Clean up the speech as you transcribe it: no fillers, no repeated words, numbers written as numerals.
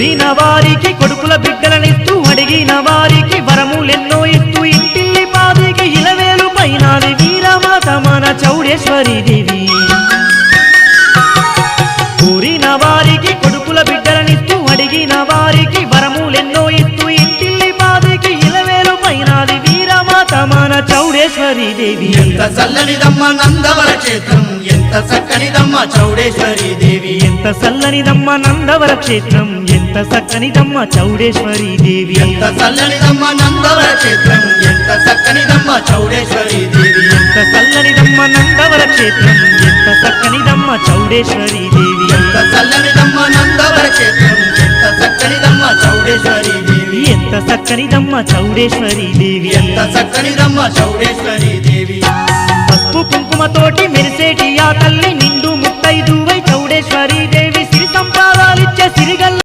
కోరిన వారికి కొడుకుల బిడ్డలనిస్తూ అడిగిన వారికి వరములెన్నో ఇస్తూ ఇంటిల్లి పాదికి ఇలవేలు పైనాది వీరమాత మన చౌడేశ్వరి దేవి కోరిన వారికి కొడుకుల బిడ్డలనిస్తూ అడిగిన వారికి వరములెన్నో ఇస్తూ ఇంటిల్లి పాదికి ఇలవేలు పైనాది వీరమాత మన చౌడేశ్వరి దేవి ఎంత చల్లనిదమ్మ నందవర క్షేత్రం ఎంత చక్కనిదమ్మ చౌడేశ్వరి దేవి ఎంత చల్లనిదమ్మ నందవర క్షేత్రం ఎంత చక్కనిదమ్మ చౌడేశ్వరి దేవి ఎంత చల్లనిదమ్మ నందవర క్షేత్రం ఎంత చక్కనిదమ్మ చౌడేశ్వరి దేవి ఎంత చల్లనిదమ్మ నందవర క్షేత్రం ఎంత చక్కనిదమ్మ చౌడేశ్వరి దేవి ఎంత చల్లనిదమ్మ నందవర క్షేత్రం ఎంత చక్కనిదమ్మ చౌడేశ్వరి దేవి ఎంత చక్కనిదమ్మ చౌడేశ్వరి దేవి ఎంత చక్కనిదమ్మ చౌడేశ్వరి దేవి పసుపు కుంకుమతోటి మెరిసేటి ఆ తల్లి నిండు ముత్తైదువై చౌడేశ్వరి దేవి